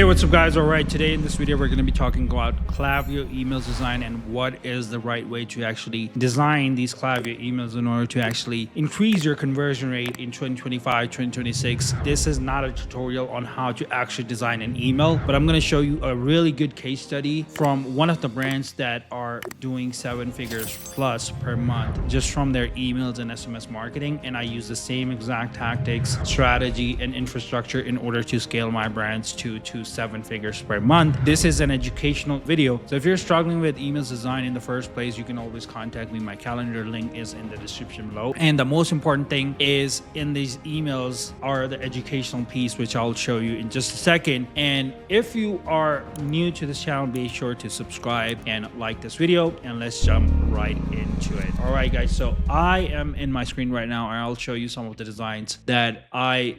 Hey, what's up guys? Alright, today in this video we're going to be talking about Klaviyo emails design and what is the right way to actually design these Klaviyo emails in order to actually increase your conversion rate in 2025, 2026. This is not a tutorial on how to actually design an email, but I'm going to show you a really good case study from one of the brands that are doing 7 figures plus per month just from their emails and SMS marketing. And I use the same exact tactics, strategy, and infrastructure in order to scale my brands to 7 figures per month. This is an educational video. So if you're struggling with emails design in the first place, you can always contact me. My calendar link is in the description below. And the most important thing is in these emails are the educational piece, which I'll show you in just a second. And if you are new to this channel, be sure to subscribe and like this video, and let's jump right into it. All right, guys. So I am in my screen right now, and I'll show you some of the designs that I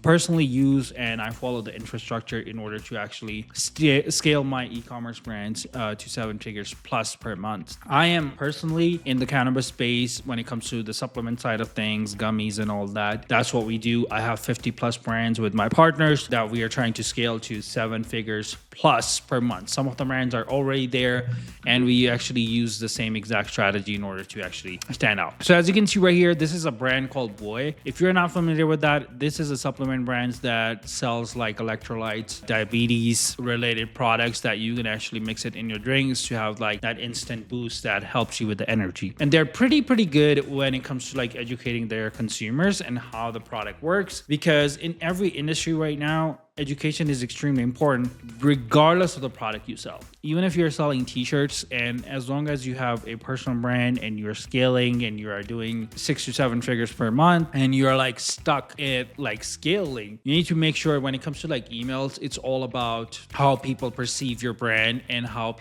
personally use, and I follow the infrastructure in order to actually scale my e-commerce brands to 7 figures plus per month. I am personally in the cannabis space when it comes to the supplement side of things, gummies and all that. That's what we do. I have 50 plus brands with my partners that we are trying to scale to 7 figures plus per month. Some of the brands are already there, and we actually use the same exact strategy in order to actually stand out. So as you can see right here, this is a brand called Boy. If you're not familiar with that, this is a supplement brand that sells like electrolytes, diabetes related products that you can actually mix it in your drinks to have like that instant boost that helps you with the energy. And they're pretty good when it comes to like educating their consumers and how the product works, because in every industry right now, education is extremely important regardless of the product you sell. Even if you're selling t-shirts, and as long as you have a personal brand and you're scaling and you are doing 6 to 7 figures per month and you're like stuck at like scaling, you need to make sure when it comes to like emails, it's all about how people perceive your brand and how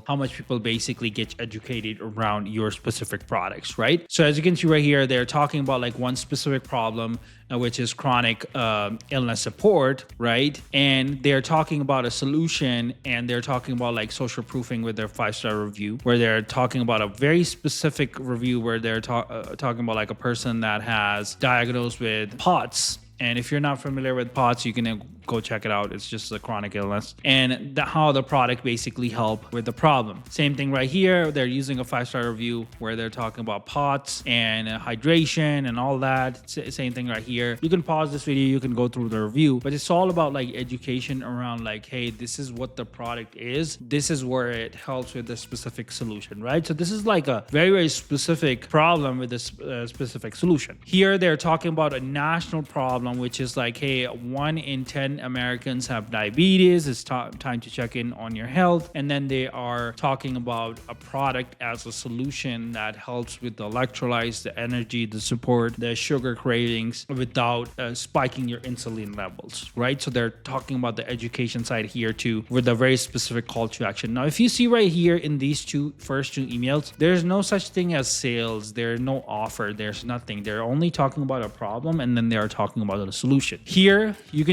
much people basically get educated around your specific products, right? So as you can see right here, they're talking about like one specific problem, which is chronic illness support, right? And they're talking about a solution, and they're talking about like social proofing with their 5-star review, where they're talking about a very specific review where they're talking about like a person that has diagnosed with POTS. And if you're not familiar with POTS, you can go check it out. It's just a chronic illness, and how the product basically help with the problem. Same thing right here. They're using a 5-star review where they're talking about POTS and hydration and all that. Same thing right here. You can pause this video, you can go through the review, but it's all about like education around like, hey, this is what the product is. This is where it helps with the specific solution, right? So this is like a very specific problem with this specific solution. Here, they're talking about a national problem, which is like, hey, 1 in 10 Americans have diabetes. It's time to check in on your health. And then they are talking about a product as a solution that helps with the electrolytes, the energy, the support, the sugar cravings without spiking your insulin levels, right? So they're talking about the education side here too, with a very specific call to action. Now, if you see right here in these first two emails, there's no such thing as sales. There's no offer. There's nothing. They're only talking about a problem, and then they are talking about a solution. Here, you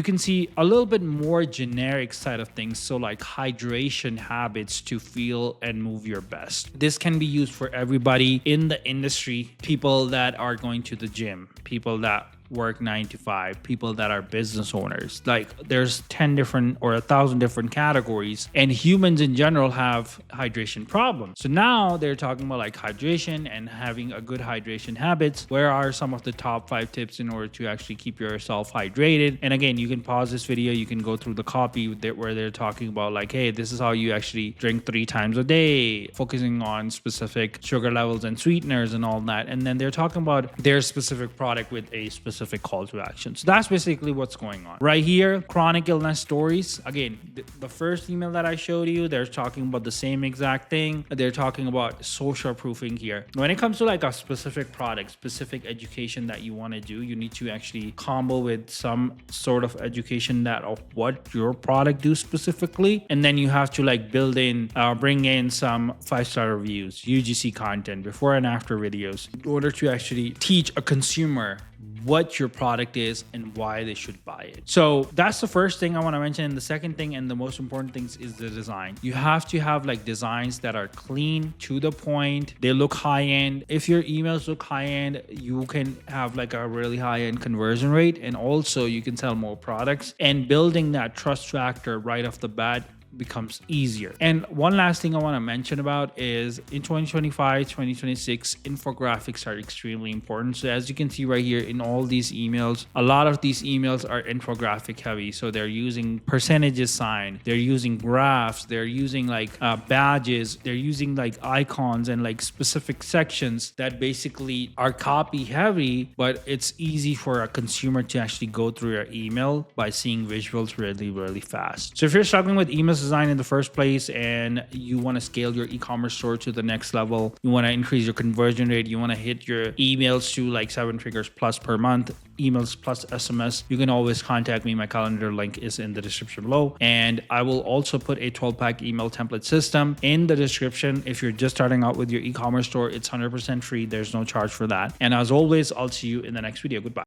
can see a little bit more generic side of things. So like hydration habits to feel and move your best. This can be used for everybody in the industry, people that are going to the gym, people that work 9 to 5, people that are business owners. Like there's 10 different or 1,000 different categories, and humans in general have hydration problems. So now they're talking about like hydration and having a good hydration habits. Where are some of the top 5 tips in order to actually keep yourself hydrated? And again, you can pause this video, you can go through the copy where they're talking about like, hey, this is how you actually drink 3 times a day, focusing on specific sugar levels and sweeteners and all that. And then they're talking about their specific product with a specific call to action. So that's basically what's going on right here. Chronic illness stories. Again, the first email that I showed you, they're talking about the same exact thing. They're talking about social proofing here. When it comes to like a specific product, specific education that you want to do, you need to actually combo with some sort of education that of what your product do specifically. And then you have to like bring in some 5-star reviews, UGC content, before and after videos, in order to actually teach a consumer what your product is and why they should buy it. So that's the first thing I want to mention. And the second thing, and the most important things, is the design. You have to have like designs that are clean, to the point. They look high end. If your emails look high end, you can have like a really high end conversion rate, and also you can sell more products, and building that trust factor right off the bat becomes easier. And one last thing I want to mention about is in 2025, 2026, infographics are extremely important. So as you can see right here in all these emails, a lot of these emails are infographic heavy. So they're using percentages sign, they're using graphs, they're using like badges, they're using like icons and like specific sections that basically are copy heavy, but it's easy for a consumer to actually go through your email by seeing visuals really, really fast. So if you're struggling with email design in the first place and you want to scale your e-commerce store to the next level, you want to increase your conversion rate, you want to hit your emails to like 7 figures plus per month, emails plus SMS, you can always contact me. My calendar link is in the description below, and I will also put a 12-pack email template system in the description. If you're just starting out with your e-commerce store, it's 100% free. There's no charge for that. And as always, I'll see you in the next video. Goodbye.